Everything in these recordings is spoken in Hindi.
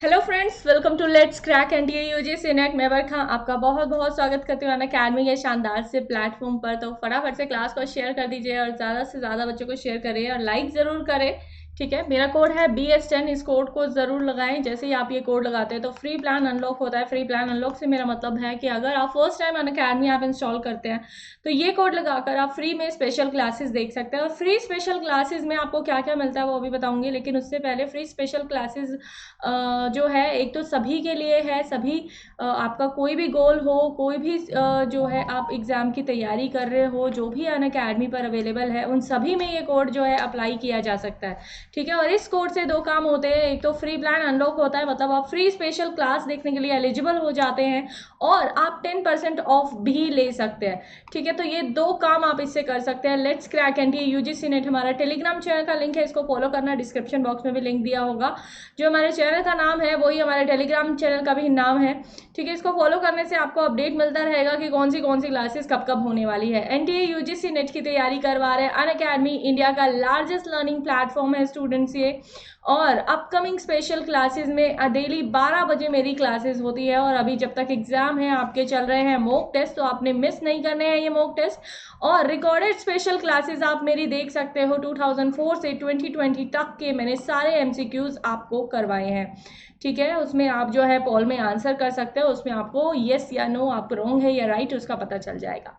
Hello friends, welcome to let's crack NDA UGC NET. मैं बरखा आपका बहुत बहुत स्वागत करती हूँ अनअकैडमी के शानदार से प्लेटफॉर्म पर। तो फटाफट से क्लास को शेयर कर दीजिए और ज़्यादा से ज़्यादा बच्चों को शेयर करें और लाइक ज़रूर करें। ठीक है, मेरा कोड है BS10। इस कोड को ज़रूर लगाएं। जैसे ही आप ये कोड लगाते हैं तो फ्री प्लान अनलॉक होता है। फ्री प्लान अनलॉक से मेरा मतलब है कि अगर आप फर्स्ट टाइम अनअकैडमी आप इंस्टॉल करते हैं तो ये कोड लगाकर आप फ्री में स्पेशल क्लासेस देख सकते हैं। और फ्री स्पेशल क्लासेस में आपको क्या क्या मिलता है वो अभी बताऊंगी, लेकिन उससे पहले फ्री स्पेशल क्लासेस जो है एक तो सभी के लिए है। सभी आपका कोई भी गोल हो, कोई भी जो है आप एग्ज़ाम की तैयारी कर रहे हो, जो भी अनअकैडमी पर अवेलेबल है उन सभी में ये कोड जो है अप्लाई किया जा सकता है। ठीक है, और इस कोड से दो काम होते हैं। एक तो फ्री प्लान अनलॉक होता है, मतलब आप फ्री स्पेशल क्लास देखने के लिए एलिजिबल हो जाते हैं और आप 10% ऑफ भी ले सकते हैं। ठीक है, तो ये दो काम आप इससे कर सकते हैं। Let's crack NDA UGC net हमारा टेलीग्राम चैनल का लिंक है, इसको फॉलो करना। डिस्क्रिप्शन बॉक्स में भी लिंक दिया होगा। जो हमारे चैनल का नाम है वही हमारे टेलीग्राम चैनल का भी नाम है। ठीक है, इसको फॉलो करने से आपको अपडेट मिलता रहेगा कि कौन सी क्लासेस कब कब होने वाली है। एनटीए यूजीसी नेट की तैयारी करवा रहे हैं अनअकैडमी, इंडिया का लार्जेस्ट लर्निंग प्लेटफॉर्म है स्टूडेंट्स ये। और अपकमिंग स्पेशल क्लासेस में डेली 12 बजे मेरी क्लासेस होती है। और अभी जब तक एग्जाम है आपके चल रहे हैं मॉक टेस्ट, तो आपने मिस नहीं करने हैं ये मॉक टेस्ट। और रिकॉर्डेड स्पेशल क्लासेस आप मेरी देख सकते हो। 2004 से 2020 तक के मैंने सारे MCQs आपको करवाए हैं। ठीक है, उसमें आप जो है पोल में आंसर कर सकते हो। उसमें आपको यस या नो, आप रॉन्ग है या राइट, उसका पता चल जाएगा।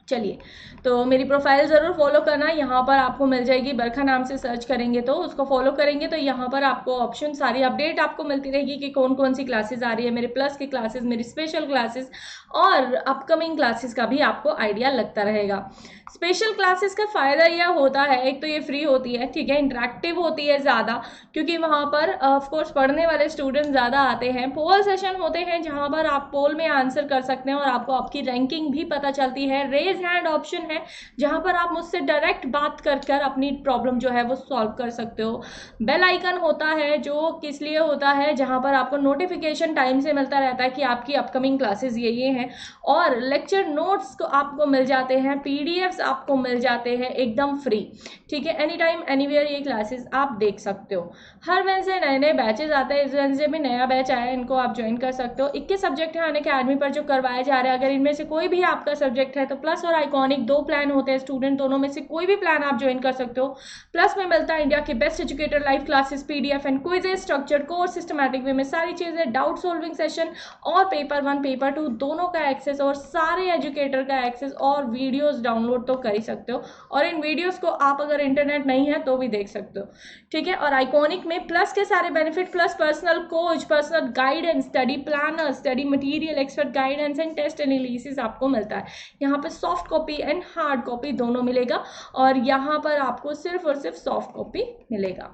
चलिए, तो मेरी प्रोफाइल ज़रूर फॉलो करना। यहाँ पर आपको मिल जाएगी, बरखा नाम से सर्च करेंगे तो उसको फॉलो करेंगे तो यहाँ पर आपको ऑप्शन सारी अपडेट आपको मिलती रहेगी कि कौन कौन सी क्लासेस आ रही है, मेरे प्लस की क्लासेस, मेरी स्पेशल क्लासेस और अपकमिंग क्लासेस का भी आपको आइडिया लगता रहेगा। स्पेशल क्लासेस का फ़ायदा यह होता है, एक तो ये फ्री होती है, ठीक है, इंटरेक्टिव होती है ज़्यादा, क्योंकि वहाँ पर ऑफकोर्स पढ़ने वाले स्टूडेंट ज़्यादा आते हैं। पोल सेशन होते हैं जहाँ पर आप पोल में आंसर कर सकते हैं और आपको आपकी रैंकिंग भी पता चलती है। रेज हैंड ऑप्शन है जहाँ पर आप मुझसे डायरेक्ट बात कर अपनी प्रॉब्लम जो है वो सॉल्व कर सकते हो। बेल आइकन होता है जो किस लिए होता है, जहाँ पर आपको नोटिफिकेशन टाइम से मिलता रहता है कि आपकी अपकमिंग क्लासेस ये हैं। और लेक्चर नोट्स को आपको मिल जाते हैं, PDFs आपको मिल जाते हैं एकदम फ्री। ठीक है, एनी टाइम एनीवेयर ये क्लासेस आप देख सकते हो। हर वेंसडे नए नए बैचेज आते हैं। इस वेंसडे में नया बैच आया है, इनको आप ज्वाइन कर सकते हो। 21 सब्जेक्ट है अनअकैडमी पर जो करवाए जा रहे हैं। अगर इनमें से कोई भी आपका सब्जेक्ट है तो प्लस और आइकॉनिक दो प्लान होते हैं स्टूडेंट, दोनों में से कोई भी प्लान आप ज्वाइन कर सकते हो। प्लस में मिलता है इंडिया के best educator live classes, PDF and quizzes, structured course, systematic way में सारी चीजें, डाउट सॉल्विंग सेशन और पेपर 1 पेपर 2 दोनों का एक्सेस और सारे एजुकेटर का एक्सेस और वीडियोस डाउनलोड तो कर ही सकते हो। और इन वीडियोस को आप अगर इंटरनेट नहीं है तो भी देख सकते हो। ठीक है, और आइकॉनिक में प्लस के सारे benefit, plus personal coach, personal guidance, study planner, study material, expert guidance and test analysis आपको मिलता है। यहाँ पर soft copy and hard copy दोनों मिलेगा और यहाँ पर आपको सिर्फ और सिर्फ सॉफ्ट कॉपी मिलेगा।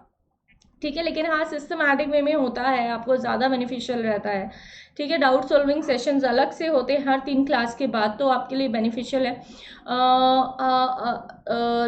ठीक है, लेकिन हाँ सिस्टमैटिक वे में होता है, आपको ज़्यादा बेनिफिशियल रहता है। ठीक है, डाउट सॉल्विंग सेशंस अलग से होते हैं हर 3 क्लास के बाद, तो आपके लिए बेनिफिशियल है।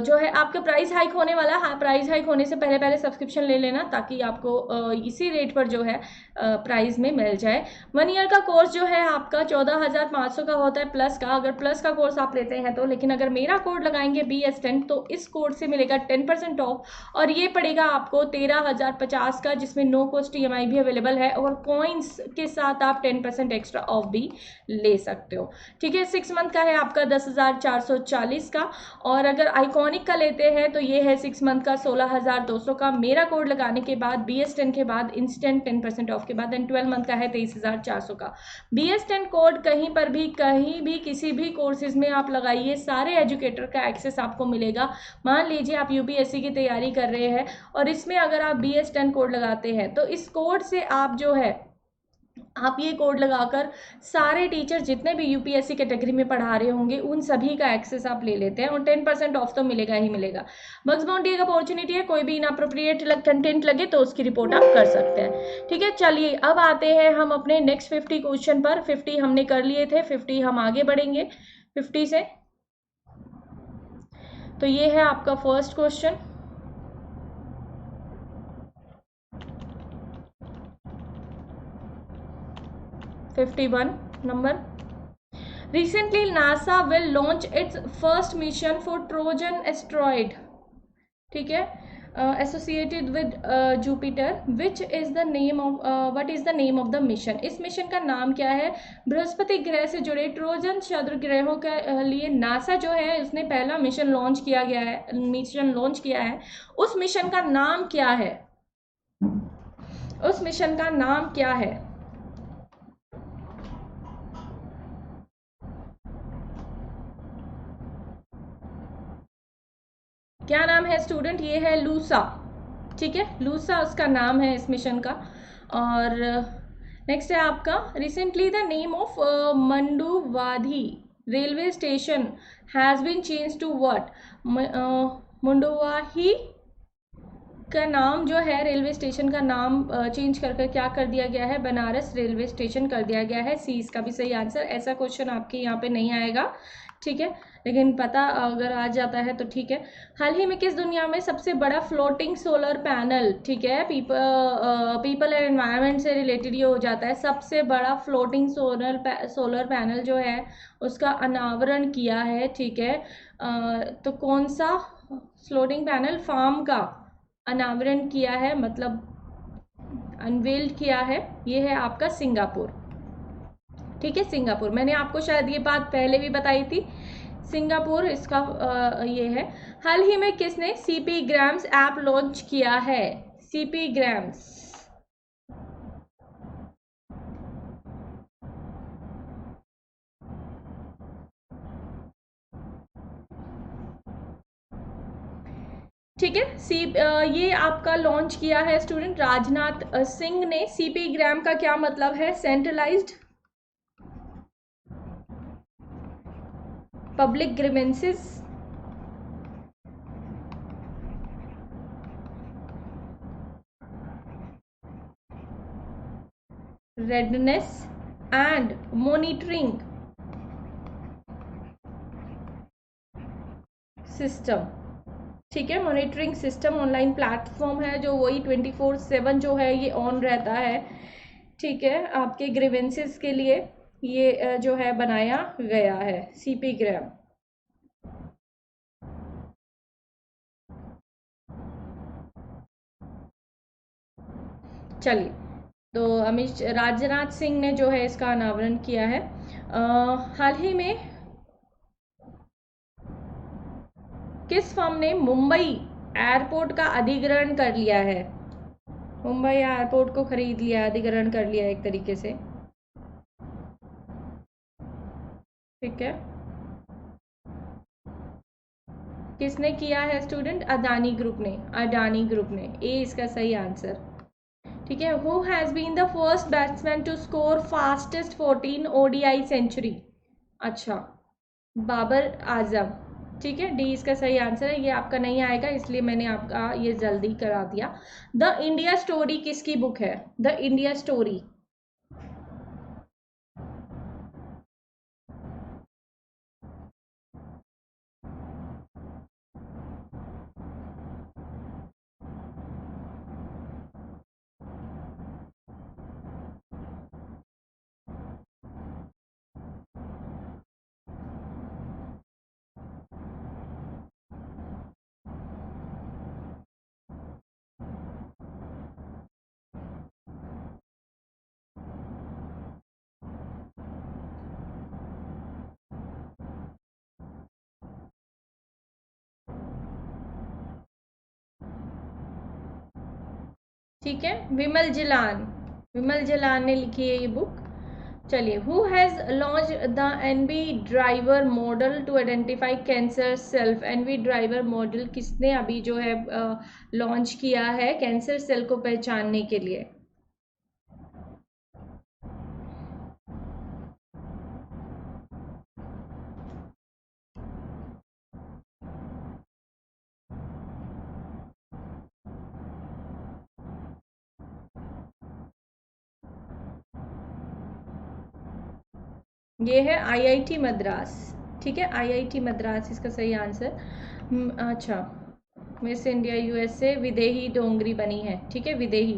जो है आपका प्राइस हाइक होने वाला है। हाँ, प्राइस हाइक होने से पहले पहले सब्सक्रिप्शन ले लेना ताकि आपको इसी रेट पर जो है प्राइस में मिल जाए। 1 ईयर का कोर्स जो है आपका 14,500 का होता है प्लस का, अगर प्लस का कोर्स आप लेते हैं तो। लेकिन अगर मेरा कोड लगाएंगे BS10 तो इस कोड से मिलेगा 10% ऑफ और ये पड़ेगा आपको 13,050 का, जिसमें नो कॉस्ट EMI भी अवेलेबल है और कॉइन्स के साथ आप 10% एक्स्ट्रा ऑफ भी ले सकते हो। ठीक है, 6 मंथ का है आपका 10,440 का। और अगर आइकॉनिक का लेते हैं तो ये है 6 मंथ का 16,200 का। मेरा कोड लगाने के बाद BS10 के बाद इंस्टेंट 10% ऑफ के बाद एंड 12 मंथ का है 23,400 का। BS10 कोड कहीं भी किसी भी कोर्सेज में आप लगाइए, सारे एजुकेटर का एक्सेस आपको मिलेगा। मान लीजिए आप UPSC की तैयारी कर रहे हैं और इसमें अगर आप BS10 कोड लगाते हैं तो इस कोड से आप जो है आप ये कोड लगाकर सारे टीचर जितने भी UPSC कैटेगरी में पढ़ा रहे होंगे उन सभी का एक्सेस आप ले लेते हैं और 10% ऑफ तो मिलेगा ही मिलेगा। बग्स बाउंटी एक अपॉर्चुनिटी है, कोई भी इनअप्रोप्रिएट कंटेंट लगे तो उसकी रिपोर्ट आप कर सकते हैं। ठीक है, चलिए अब आते हैं हम अपने नेक्स्ट 50 क्वेश्चन पर। 50 हमने कर लिए थे, 50 हम आगे बढ़ेंगे 50 से। तो ये है आपका first question. $51 number. Recently, NASA will launch its first mission for Trojan asteroid. ठीक है, associated with Jupiter. Which is the name of what is the name of the mission? इस मिशन का नाम क्या है? बृहस्पति ग्रह से जुड़े ट्रोजन क्षुद्र ग्रहों के लिए नासा जो है उसने पहला मिशन लॉन्च किया है। उस मिशन का नाम क्या है? उस मिशन का नाम क्या है? क्या नाम है स्टूडेंट? ये है लूसा। ठीक है, लूसा उसका नाम है इस मिशन का। और नेक्स्ट है आपका, recently the name of Manduadih railway station has been change to what? Manduadih का नाम जो है, रेलवे स्टेशन का नाम चेंज कर क्या कर दिया गया है? बनारस रेलवे स्टेशन कर दिया गया है। सी इसका भी सही आंसर। ऐसा क्वेश्चन आपके यहाँ पे नहीं आएगा, ठीक है, लेकिन पता अगर आ जाता है तो ठीक है। हाल ही में किस दुनिया में सबसे बड़ा फ्लोटिंग सोलर पैनल, ठीक है, पीपल एंड एनवायरनमेंट से रिलेटेड ये हो जाता है, सबसे बड़ा फ्लोटिंग सोलर पैनल जो है उसका अनावरण किया है, ठीक है, तो कौन सा फ्लोटिंग पैनल फार्म का अनावरण किया है, मतलब अनवेल्ड किया है? ये है आपका सिंगापुर। ठीक है, सिंगापुर। मैंने आपको शायद ये बात पहले भी बताई थी, सिंगापुर इसका ये है। हाल ही में किसने सीपी ग्राम्स ऐप लॉन्च किया है? CP grams. ठीक है, ये आपका लॉन्च किया है स्टूडेंट राजनाथ सिंह ने। सीपी ग्राम का क्या मतलब है? Centralised public grievances, redness and monitoring system. ठीक है, मॉनिटरिंग सिस्टम ऑनलाइन प्लेटफॉर्म है जो वही 24/7 जो है ये ऑन रहता है। ठीक है, आपके ग्रीवेंसेस के लिए ये जो है बनाया गया है सीपी ग्राम। चलिए, तो अमित राजनाथ सिंह ने जो है इसका अनावरण किया है। हाल ही में किस फर्म ने मुंबई एयरपोर्ट का अधिग्रहण कर लिया है? मुंबई एयरपोर्ट को खरीद लिया, अधिग्रहण कर लिया एक तरीके से। ठीक है, किसने किया है स्टूडेंट? अदानी ग्रुप ने। अडानी ग्रुप ने, ए इसका सही आंसर। ठीक है, who has been the first batsman to score fastest 14 ODI century? अच्छा, बाबर आजम। ठीक है, डी इसका सही आंसर है। ये आपका नहीं आएगा इसलिए मैंने आपका ये जल्दी करा दिया। द इंडिया स्टोरी किसकी बुक है? The India story. ठीक है, विमल जिलान। विमल जिलान ने लिखी है ये बुक। चलिए, who has launch the NV driver model to identify cancer self? NV driver model किसने अभी जो है लॉन्च किया है कैंसर सेल को पहचानने के लिए? ये है IIT मद्रास। ठीक है, IIT मद्रास इसका सही आंसर। अच्छा, miss India USA Videhi Dongre बनी है। ठीक है, Videhi.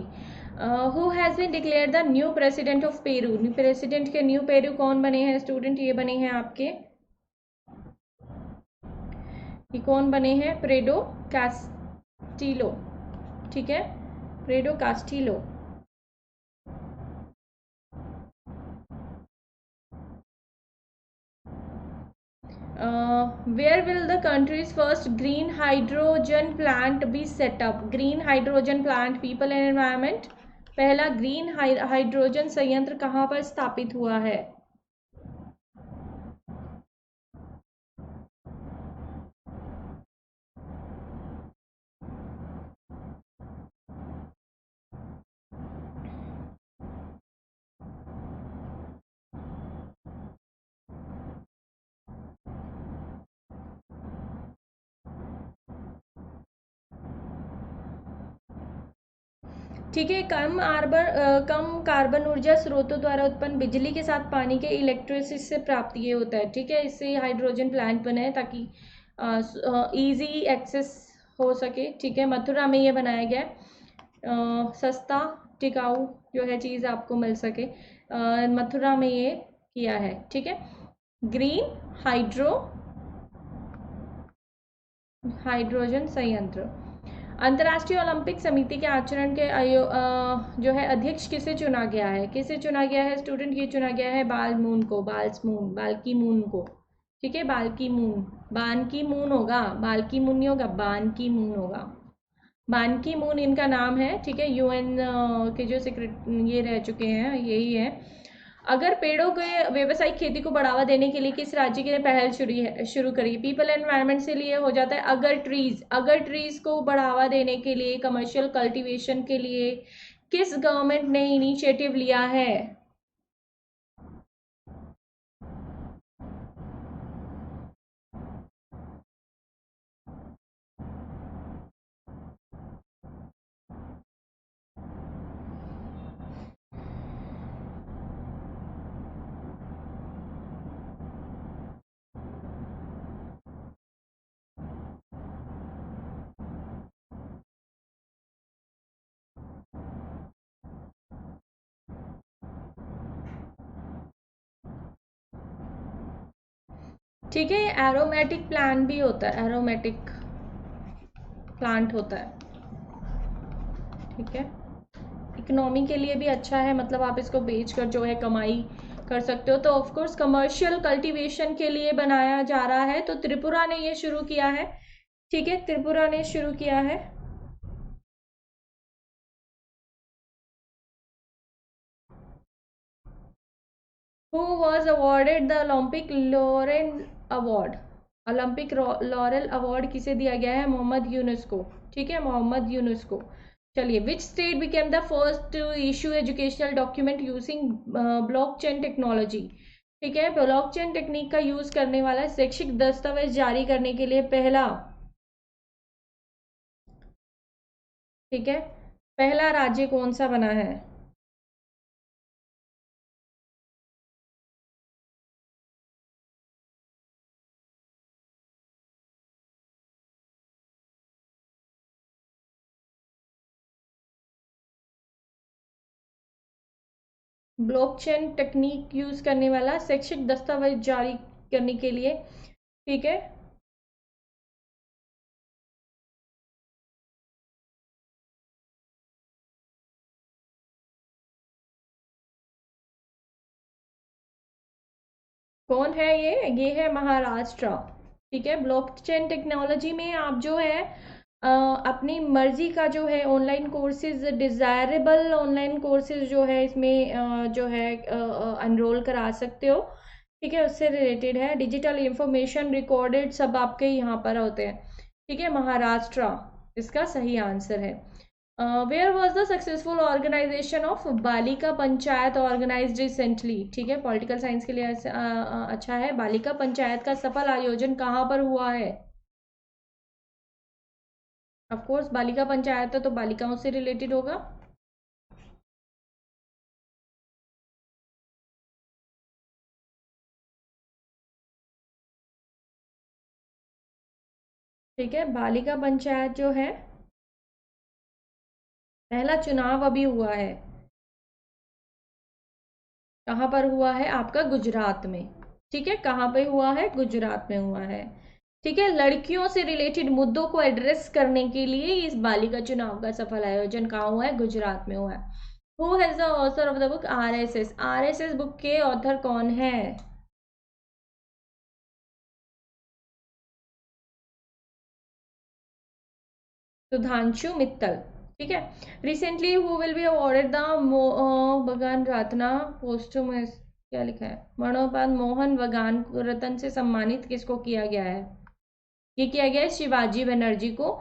Who has been declare the new president of Peru? New president के न्यू पेरू कौन बने हैं स्टूडेंट? ये बने हैं आपके, ये कौन बने हैं? प्रेडो कैस्टिलो। ठीक है, प्रेडो Castillo. Where will the country's first green hydrogen plant be set up? Green hydrogen plant, people and environment। पहला ग्रीन हाइड्रोजन संयंत्र कहाँ पर स्थापित हुआ है? ठीक है, कम कार्बन ऊर्जा स्रोतों द्वारा उत्पन्न बिजली के साथ पानी के इलेक्ट्रिसिटी से प्राप्त ये होता है। ठीक है, इससे हाइड्रोजन प्लांट बना है ताकि इजी एक्सेस हो सके। ठीक है, मथुरा में ये बनाया गया है, सस्ता टिकाऊ जो है चीज़ आपको मिल सके, मथुरा में ये किया है। ठीक है, ग्रीन हाइड्रोजन संयंत्र। अंतर्राष्ट्रीय ओलंपिक समिति के आचरण के जो है अध्यक्ष किसे चुना गया है? किसे चुना गया है स्टूडेंट? ये चुना गया है बाल की मून को। ठीक है, बान की मून होगा, बाल की मून नहीं होगा, बान की मून होगा। बान की मून इनका नाम है। ठीक है, यूएन के जो सेक्रेटरी ये रह चुके हैं, यही है। अगर पेड़ों के व्यावसायिक खेती को बढ़ावा देने के लिए किस राज्य ने पहल शुरू करी? पीपल एनवायरनमेंट से लिए हो जाता है। अगर ट्रीज को बढ़ावा देने के लिए, कमर्शियल कल्टीवेशन के लिए किस गवर्नमेंट ने इनिशिएटिव लिया है? ठीक है, एरोमेटिक प्लांट भी होता है, एरोमेटिक प्लांट होता है। ठीक है, इकोनॉमी के लिए भी अच्छा है, मतलब आप इसको बेचकर जो है कमाई कर सकते हो। तो ऑफ कोर्स कमर्शियल कल्टीवेशन के लिए बनाया जा रहा है, तो त्रिपुरा ने ये शुरू किया है। ठीक है, त्रिपुरा ने शुरू किया है। Who was awarded the Olympic Laurel Award? Olympic laurel award किसे दिया गया है? मोहम्मद यूनुस को। ठीक है, मोहम्मद यूनुस को। चलिए, which state became the first to issue educational document using blockchain technology? ठीक है, ब्लॉकचेन टेक्निक का यूज करने वाला शैक्षिक दस्तावेज जारी करने के लिए पहला, ठीक है, पहला राज्य कौन सा बना है? ब्लॉकचेन टेक्निक यूज करने वाला शैक्षिक दस्तावेज जारी करने के लिए। ठीक है, कौन है ये है महाराष्ट्र। ठीक है, ब्लॉकचेन टेक्नोलॉजी में आप जो है अपनी मर्जी का जो है online courses, desirable online courses जो है इसमें जो है एनरोल करा सकते हो। ठीक है, उससे रिलेटेड है। डिजिटल इंफॉर्मेशन रिकॉर्डेड सब आपके यहाँ पर होते हैं। ठीक है, महाराष्ट्र इसका सही आंसर है। Where was the successful organisation of Balika Panchayat organised recently? ठीक है, पॉलिटिकल साइंस के लिए अच्छा है। बालिका पंचायत का सफल आयोजन कहाँ पर हुआ है? ऑफ कोर्स बालिका पंचायत है तो बालिकाओं से रिलेटेड होगा। ठीक है, बालिका पंचायत जो है, पहला चुनाव अभी हुआ है, कहाँ पर हुआ है आपका? गुजरात में। ठीक है, कहाँ पे हुआ है? गुजरात में हुआ है। ठीक है, लड़कियों से रिलेटेड मुद्दों को एड्रेस करने के लिए इस बालिका चुनाव का सफल आयोजन कहाँ हुआ है? गुजरात में हुआ है। Who has the author of the book? RSS. RSS book के ऑथर कौन है? सुधांशु मित्तल। ठीक है। Recently who will be awarded the बगान रत्ना पोस्टुमस, क्या लिखा है? मरणोपरांत मोहन बगान रत्न से सम्मानित किसको किया गया है? ये किया गया है शिवाजी बनर्जी को।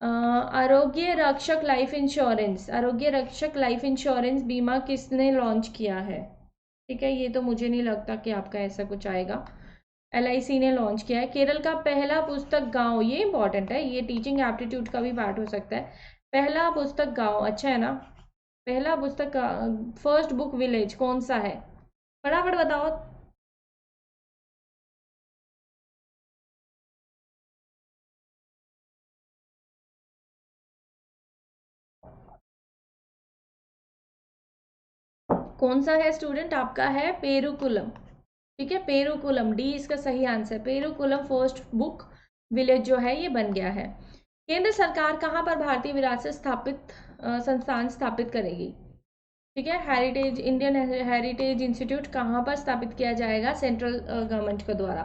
आरोग्य रक्षक लाइफ इंश्योरेंस, आरोग्य रक्षक लाइफ इंश्योरेंस बीमा किसने लॉन्च किया है? ठीक है, ये तो मुझे नहीं लगता कि आपका ऐसा कुछ आएगा। एलआईसी ने लॉन्च किया है। केरल का पहला पुस्तक गांव, ये इंपॉर्टेंट है, ये टीचिंग एप्टीट्यूड का भी पार्ट हो सकता है। पहला पुस्तक गांव, अच्छा है ना? पहला पुस्तक, फर्स्ट बुक विलेज कौन सा है? फटाफट बताओ। कौन सा है स्टूडेंट आपका? है पेरुकुलम। ठीक है, पेरुकुलम, डी इसका सही आंसर। पेरुकुलम फर्स्ट बुक विलेज जो है ये बन गया है। केंद्र सरकार कहाँ पर भारतीय विरासत स्थापित संस्थान स्थापित करेगी? ठीक है, हेरिटेज, इंडियन हेरिटेज इंस्टीट्यूट कहाँ पर स्थापित किया जाएगा सेंट्रल गवर्नमेंट के द्वारा?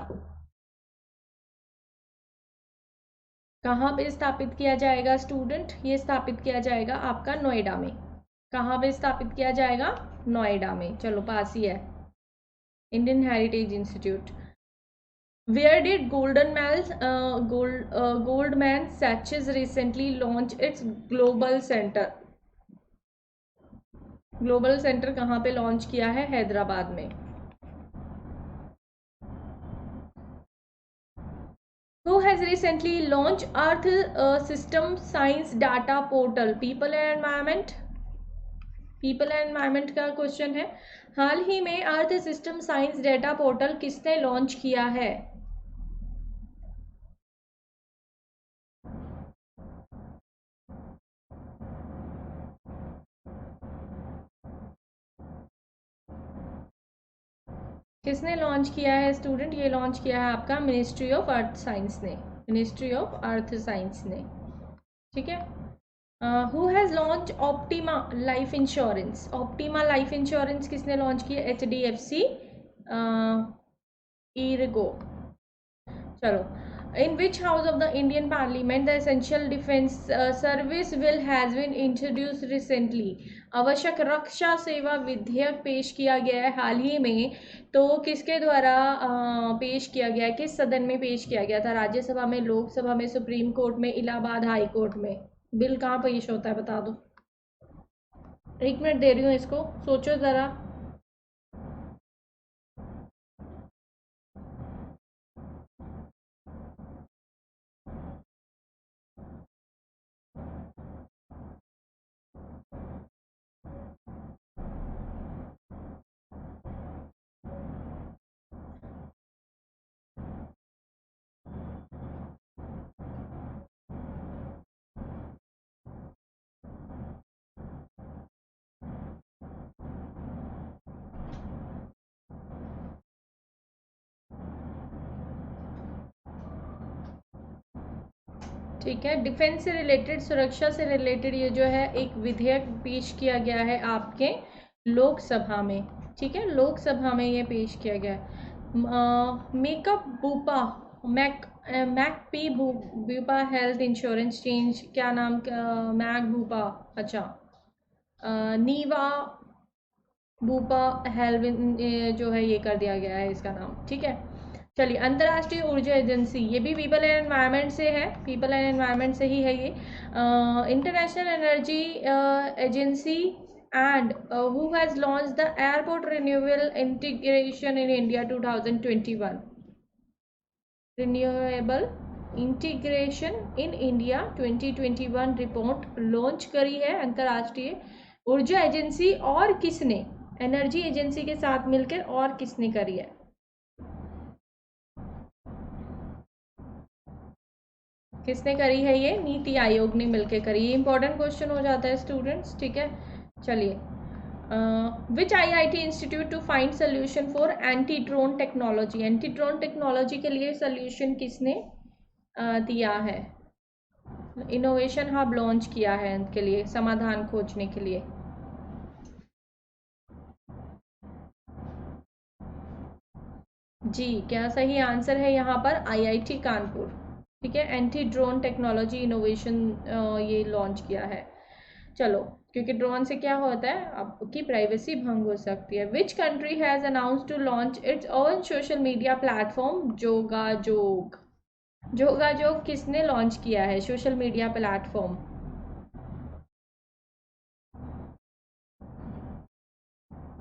कहाँ पे स्थापित किया जाएगा स्टूडेंट? ये स्थापित किया जाएगा आपका नोएडा में। कहाँ पे स्थापित किया जाएगा? नोएडा में। चलो पास ही है, Indian heritage institute. Where did Goldman Sachs recently launch its global center? Global centre कहाँ पे लॉन्च किया है? हैदराबाद में। Who has recently launched Earth System Science Data Portal? People and Environment। People and environment का क्वेश्चन है। हाल ही में earth system science data portal किसने लॉन्च किया है? किसने लॉन्च किया है स्टूडेंट? ये लॉन्च किया है आपका मिनिस्ट्री ऑफ अर्थ साइंस ने, मिनिस्ट्री ऑफ अर्थ साइंस ने। ठीक है। Who has launch optima life insurance? Optima life insurance किसने लॉन्च किया? HDFC Ergo. चलो, in which house of the Indian Parliament the essential defense service bill has been introduced recently? आवश्यक रक्षा सेवा विधेयक पेश किया गया है हाल ही में, तो किसके द्वारा पेश किया गया है? किस सदन में पेश किया गया था? राज्यसभा में, लोकसभा में, सुप्रीम कोर्ट में, इलाहाबाद हाई कोर्ट में? बिल कहाँ पेश होता है बता दो। 1 मिनट दे रही हूँ इसको, सोचो ज़रा। ठीक है, डिफेंस से रिलेटेड, सुरक्षा से रिलेटेड ये जो है एक विधेयक पेश किया गया है आपके लोकसभा में। ठीक है, लोकसभा में ये पेश किया गया है। Makeup Bupa, Max Bupa health insurance change, क्या नाम? मैक बूपा, अच्छा, नीवा बूपा हेल्थ जो है ये कर दिया गया है इसका नाम। ठीक है, चलिए, अंतर्राष्ट्रीय ऊर्जा एजेंसी, ये भी पीपल एंड एनवायरनमेंट से है, पीपल एंड एनवायरनमेंट से ही है ये। International energy agency and who has launch the airport renewable integration in India 2021? Renewable integration in India 2021 report launch करी है अंतर्राष्ट्रीय ऊर्जा एजेंसी, और किसने? एनर्जी एजेंसी के साथ मिलकर, और किसने करी है? किसने करी है? ये नीति आयोग ने मिलकर करी। ये इंपॉर्टेंट क्वेश्चन हो जाता है स्टूडेंट्स। ठीक है, चलिए, which IIT institute to find solution for anti drone technology? Anti drone technology के लिए सोल्यूशन किसने दिया है, इनोवेशन हब लॉन्च किया है इनके लिए, समाधान खोजने के लिए? जी, क्या सही आंसर है यहाँ पर? आईआईटी कानपुर। ठीक है, एंटी ड्रोन टेक्नोलॉजी इनोवेशन ये लॉन्च किया है। चलो, क्योंकि ड्रोन से क्या होता है, आपकी प्राइवेसी भंग हो सकती है। Which country has announce to launch its own social media platform Jogajog? Jogajog किसने लॉन्च किया है सोशल मीडिया प्लेटफॉर्म?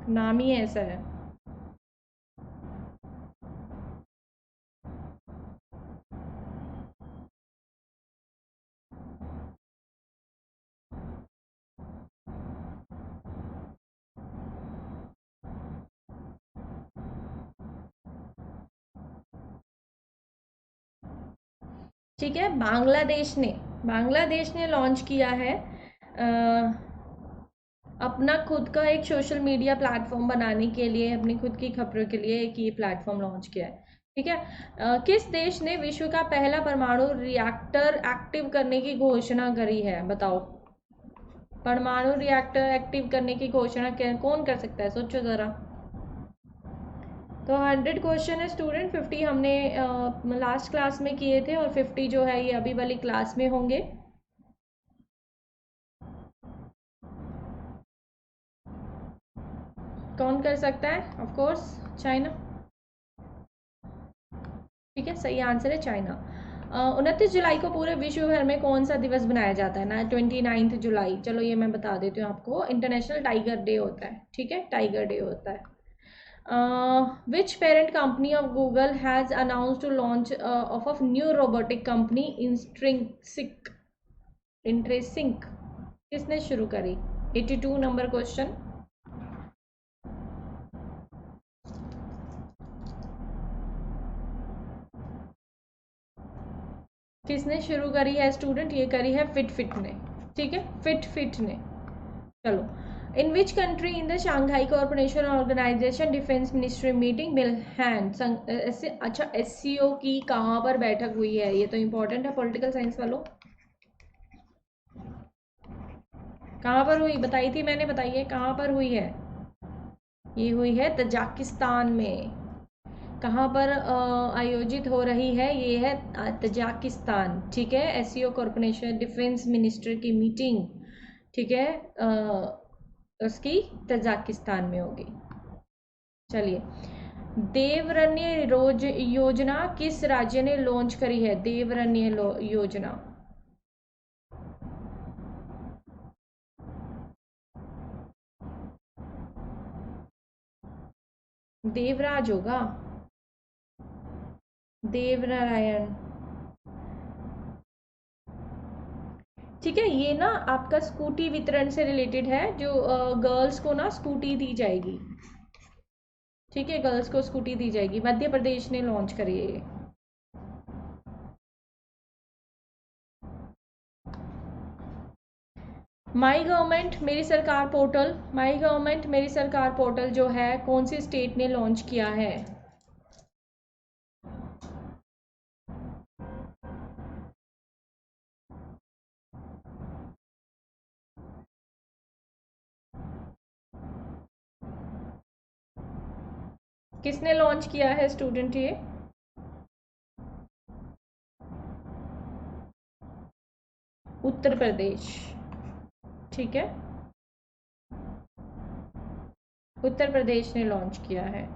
नाम ही ऐसा है। ठीक है, बांग्लादेश ने लॉन्च किया है अपना खुद का एक सोशल मीडिया प्लेटफॉर्म बनाने के लिए, अपनी खुद की खबरों के लिए एक ये प्लेटफॉर्म लॉन्च किया है। ठीक है, किस देश ने विश्व का पहला परमाणु रिएक्टर एक्टिव करने की घोषणा करी है? बताओ, परमाणु रिएक्टर एक्टिव करने की घोषणा कौन कर सकता है, सोचो ज़रा। तो 100 क्वेश्चन है स्टूडेंट, 50 हमने लास्ट क्लास में किए थे और 50 जो है ये अभी वाली क्लास में होंगे। कौन कर सकता है? Of course China. ठीक है, सही आंसर है चाइना। 29 जुलाई को पूरे विश्व भर में कौन सा दिवस बनाया जाता है ना? 29 जुलाई, चलो ये मैं बता देती हूँ आपको, इंटरनेशनल टाइगर डे होता है। ठीक है, टाइगर डे होता है। Which parent company of Google has announced to launch of a new robotic company Intrinsic? किसने शुरू करी? 82 नंबर क्वेश्चन। किसने शुरू करी है स्टूडेंट? ये करी है फिट ने। ठीक है, फिट ने। चलो, in which country in the Shanghai corporation organisation defence ministry meeting will hand? अच्छा, एससीओ की कहाँ पर बैठक हुई है? ये तो इम्पोर्टेंट है पॉलिटिकल साइंस वालों। कहाँ पर हुई? बताई थी मैंने, बताइए कहाँ पर हुई है? ये हुई है तजाकिस्तान में। कहाँ पर आयोजित हो रही है? ये है तजाकिस्तान। ठीक है, एससीओ कॉर्पोरेशन डिफेंस मिनिस्टर की मीटिंग, ठीक है, उसकी तजाकिस्तान में होगी। चलिए, देवरण्य योजना किस राज्य ने लॉन्च करी है? देवरण्य योजना। देवराज होगा, देवनारायण। ठीक है, ये ना आपका स्कूटी वितरण से रिलेटेड है, जो गर्ल्स को ना स्कूटी दी जाएगी। ठीक है, गर्ल्स को स्कूटी दी जाएगी, मध्य प्रदेश ने लॉन्च करी है ये। माई गवर्नमेंट मेरी सरकार पोर्टल जो है, कौन सी स्टेट ने लॉन्च किया है? किसने लॉन्च किया है स्टूडेंट ये? उत्तर प्रदेश। ठीक है, उत्तर प्रदेश ने लॉन्च किया है।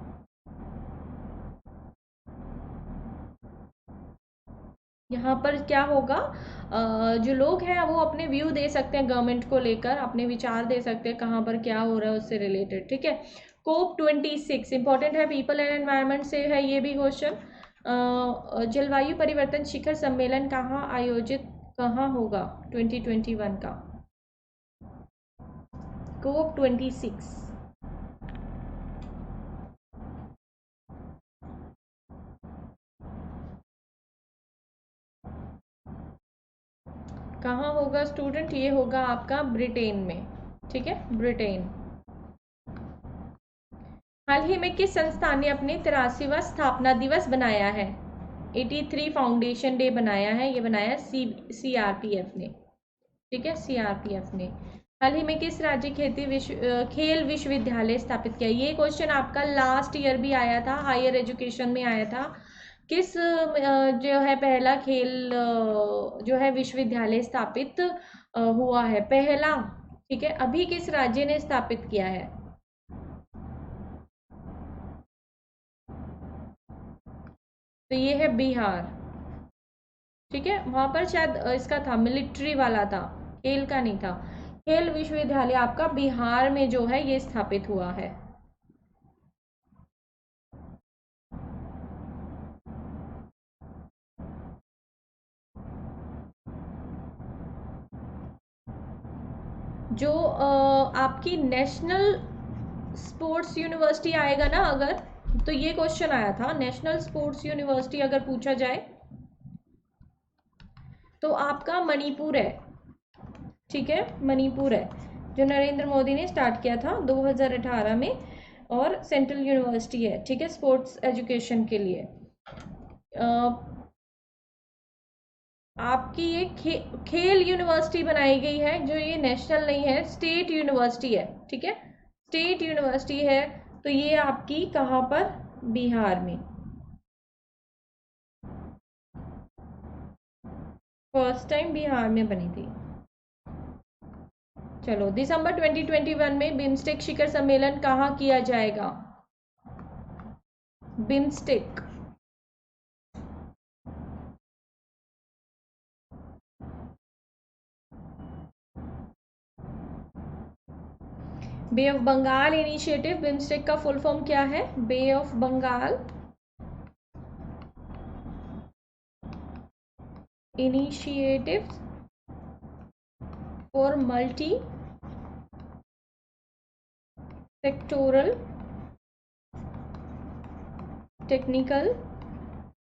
यहाँ पर क्या होगा, जो लोग हैं वो अपने व्यू दे सकते हैं, गवर्नमेंट को लेकर अपने विचार दे सकते हैं, कहाँ पर क्या हो रहा है उससे रिलेटेड। ठीक है, COP26 इंपॉर्टेंट है, पीपल एंड एनवायरनमेंट से है ये भी क्वेश्चन। जलवायु परिवर्तन शिखर सम्मेलन कहाँ होगा 2021 का? COP26 कहाँ होगा स्टूडेंट? ये होगा आपका ब्रिटेन में। ठीक है, ब्रिटेन। हाल ही में किस संस्थान ने अपनी 83वां स्थापना दिवस बनाया है? 83 फाउंडेशन डे बनाया है, ये बनाया CRPF ने। ठीक है, CRPF ने। हाल ही में किस राज्य खेल विश्वविद्यालय स्थापित किया? ये क्वेश्चन आपका लास्ट ईयर भी आया था, हायर एजुकेशन में आया था। किस जो है पहला खेल जो है विश्वविद्यालय स्थापित हुआ है पहला? ठीक है, अभी किस राज्य ने स्थापित किया है? तो ये है बिहार। ठीक है, वहां पर शायद इसका था, मिलिट्री वाला था, खेल का नहीं था। खेल विश्वविद्यालय आपका बिहार में जो है ये स्थापित हुआ है। जो आपकी नेशनल स्पोर्ट्स यूनिवर्सिटी आएगा ना, अगर तो ये क्वेश्चन आया था, नेशनल स्पोर्ट्स यूनिवर्सिटी अगर पूछा जाए तो आपका मणिपुर है। ठीक है, मणिपुर है, जो नरेंद्र मोदी ने स्टार्ट किया था 2018 में, और सेंट्रल यूनिवर्सिटी है। ठीक है, स्पोर्ट्स एजुकेशन के लिए। आपकी ये खेल यूनिवर्सिटी बनाई गई है, जो ये नेशनल नहीं है, स्टेट यूनिवर्सिटी है। ठीक है, स्टेट यूनिवर्सिटी है, तो ये आपकी कहाँ पर? बिहार में। फर्स्ट टाइम बिहार में बनी थी। चलो, दिसंबर 2021 में बिम्स्टेक शिखर सम्मेलन कहाँ किया जाएगा? BIMSTEC. Bay of Bengal initiative, BIMSTEC का फुल फॉर्म क्या है? Bay of Bengal initiative for multi sectoral technical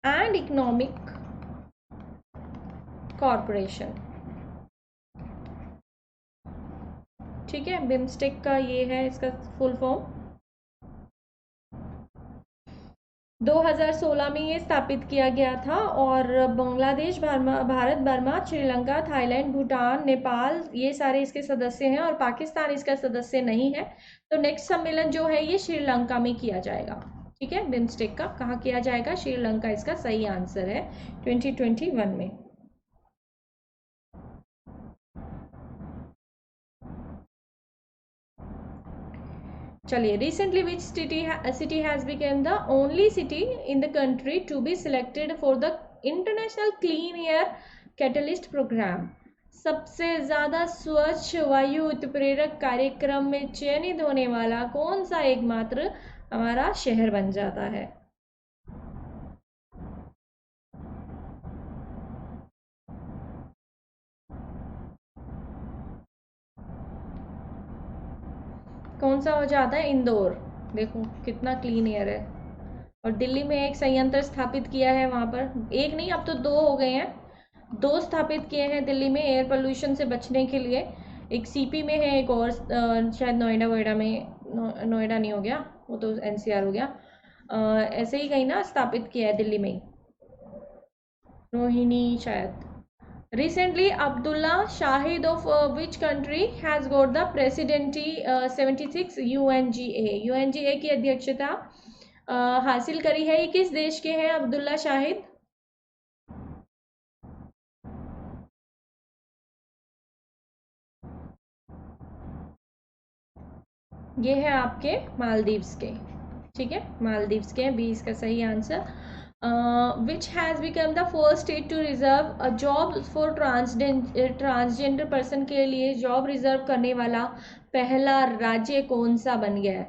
and economic corporation. ठीक है, बिम्स्टेक का ये है इसका फुल फॉर्म। 2016 में ये स्थापित किया गया था, और बांग्लादेश, भारत, बर्मा, श्रीलंका, थाईलैंड, भूटान, नेपाल, ये सारे इसके सदस्य हैं, और पाकिस्तान इसका सदस्य नहीं है। तो नेक्स्ट सम्मेलन जो है ये श्रीलंका में किया जाएगा। ठीक है, बिम्स्टेक का कहाँ किया जाएगा? श्रीलंका इसका सही आंसर है, 2021 में। चलिए, recently which city has become the only city in the country to be selected for the international clean air catalyst programme? सबसे ज्यादा स्वच्छ वायु उत्प्रेरक कार्यक्रम में चयनित होने वाला कौन सा एकमात्र हमारा शहर बन जाता है? कौन सा हो जाता है? इंदौर। देखो कितना क्लीन एयर है। और दिल्ली में एक संयंत्र स्थापित किया है, वहां पर एक नहीं, अब तो 2 हो गए हैं, 2 स्थापित किए हैं दिल्ली में एयर पोल्यूशन से बचने के लिए। एक सीपी में है, एक और शायद नोएडा वोएडा में, नोएडा नहीं हो गया, वो तो एनसीआर हो गया। ऐसे ही कहीं ना स्थापित किया है दिल्ली में ही, रोहिणी शायद। Recently, Abdullah Shahid of which country has got the presidency 76 UNGA? UNGA की अध्यक्षता हासिल करी है। ये किस देश के हैं अब्दुल्ला शाहिद? ये है आपके मालदीव्स के। ठीक है, मालदीव्स के, बी इसका सही answer. Which has become the first state to reserve a job for transgender person के लिए जॉब रिजर्व करने वाला पहला राज्य कौन सा बन गया है?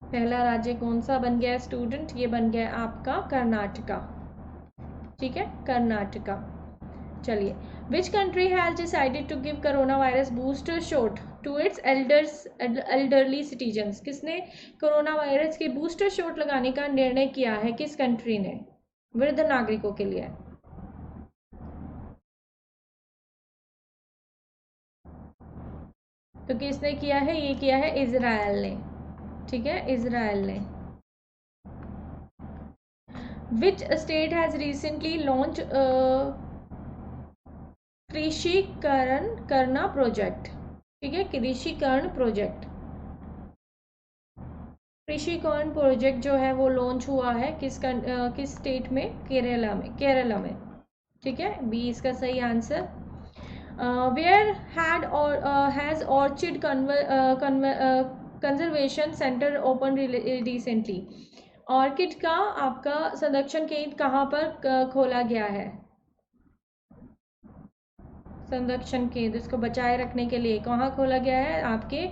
पहला राज्य कौन सा बन गया स्टूडेंट? ये बन गया आपका कर्नाटका। ठीक है, कर्नाटका। चलिए, which country has decided to give corona virus booster shot to its elderly citizens? किसने कोरोना वायरस के बूस्टर शॉट लगाने का निर्णय किया है? किस कंट्री ने? वृद्ध नागरिकों के लिए। तो किसने किया है? ये किया है इजराइल ने, ठीक है, इजराइल ने। Which state has recently launch कृषिकरण करना प्रोजेक्ट, ठीक है, कृषिकरण प्रोजेक्ट। कृषिकरण प्रोजेक्ट जो है वो लॉन्च हुआ है किस स्टेट में? केरला में, केरला में, ठीक है, बी इसका सही आंसर। वेयर हैड और has orchid conservation centre open recently? Orchid का आपका संरक्षण केंद्र कहाँ पर खोला गया है? संरक्षण केंद्र, इसको बचाए रखने के लिए कहाँ खोला गया है? आपके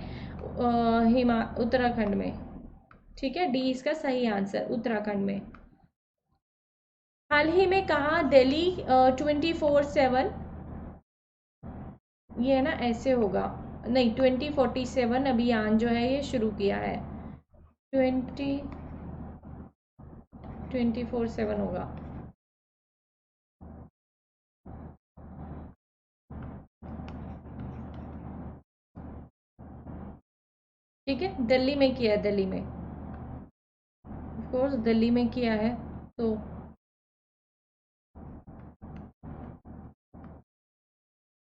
उत्तराखंड में, ठीक है, डी इसका सही आंसर, उत्तराखंड में। हाल ही में कहा दिल्ली 24/7, ये है ना, ऐसे होगा, नहीं 2047 अभियान जो है ये शुरू किया है, 24/7 होगा, ठीक है, दिल्ली में किया है, दिल्ली में, ऑफ कोर्स दिल्ली में किया है। तो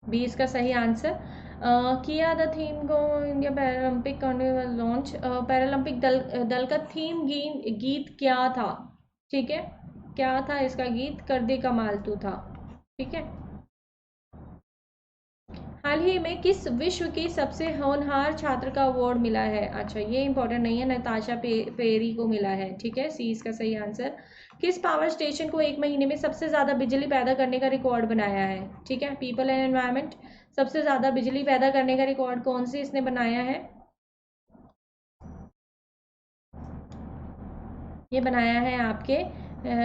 बी इसका सही आंसर। किया the theme go India Paralympic carnival launch, Paralympic दल का थीम गीत क्या था? ठीक है, क्या था इसका गीत? कर दे कमाल तू था, ठीक है। हाल ही में किस विश्व की सबसे होनहार छात्र का अवार्ड मिला है? अच्छा, ये इंपॉर्टेंट नहीं है, नताशा पेरी को मिला है, ठीक है, सी इसका सही आंसर। किस पावर स्टेशन को एक महीने में सबसे ज़्यादा बिजली पैदा करने का रिकॉर्ड बनाया है? ठीक है, पीपल एंड एनवायरनमेंट, सबसे ज़्यादा बिजली पैदा करने का रिकॉर्ड कौन से इसने बनाया है? ये बनाया है आपके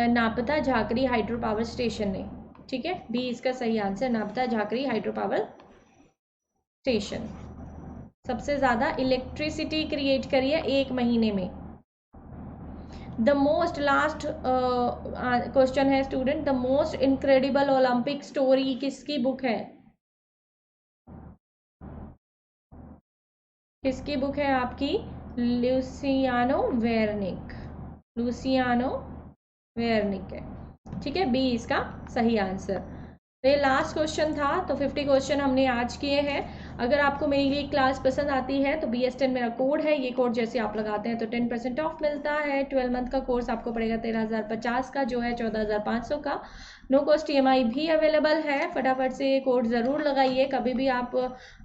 नापता झाकरी हाइड्रो पावर स्टेशन ने, ठीक है, बी इसका सही आंसर, नापता झाकरी हाइड्रो पावर स्टेशन सबसे ज़्यादा इलेक्ट्रिसिटी क्रिएट करी है एक महीने में। द मोस्ट लास्ट क्वेश्चन है student, the most incredible Olympic story किसकी बुक है? किसकी बुक है आपकी? लुसियानो वेरनिक, लुसियानो वेरनिक है, ठीक है, बी इसका सही आंसर। तो ये लास्ट क्वेश्चन था, तो 50 क्वेश्चन हमने आज किए हैं। अगर आपको मेरी ये क्लास पसंद आती है तो BS10 मेरा कोड है, ये कोड जैसे आप लगाते हैं तो 10% ऑफ मिलता है। 12 मंथ का कोर्स आपको पड़ेगा 13,050 का, जो है 14,500 का। नो कॉस्ट EMI भी अवेलेबल है, फटाफट से ये कोड ज़रूर लगाइए। कभी भी आप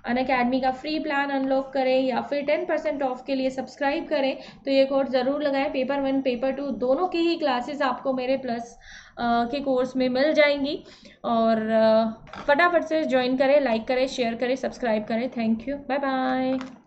अनअकैडमी का फ्री प्लान अनलॉक करें या फिर 10% ऑफ के लिए सब्सक्राइब करें तो ये कोड ज़रूर लगाएं। पेपर 1 पेपर 2 दोनों की ही क्लासेस आपको मेरे प्लस के कोर्स में मिल जाएंगी। और फटाफट से ज्वाइन करें, लाइक करें, शेयर करें, सब्सक्राइब करें। Thank you, bye bye.